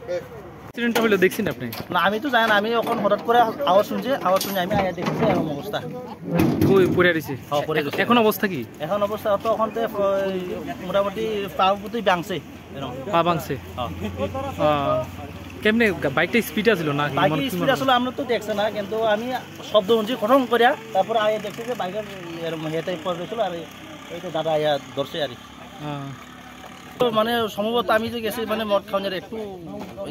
অ্যাক্সিডেন্টটা হলো দেখছেন আপনি? না আমি তো জানি না, আমি এখন হঠাৎ করে আওয়াজ শুনছি আমি আয়া দেখছি এরকম অবস্থা। ওই পড়ে রইছে? হ্যাঁ পড়ে গেছে। এখন অবস্থা কি? এখন অবস্থা তো ওখান থেকে মোটামুটি পা পুতি ভাঙছে, পা ভাঙছে। কেমনে বাইকটা স্পিড আছিল না? বাইকের স্পিড আসলে আমরা তো দেখছি না, কিন্তু আমি শব্দ শুনছি খটং করিয়া, তারপরে আয়া দেখছি যে বাইকের এরকম হেঁটে পড়ে গেছিল আর এই তো দাদা আয়া ধরছে আর তো মানে সম্ভবত আমি যে গেছি মানে মদ খাওয়ানোর একটু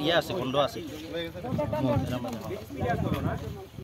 ইয়ে আছে, গন্ধ আছে।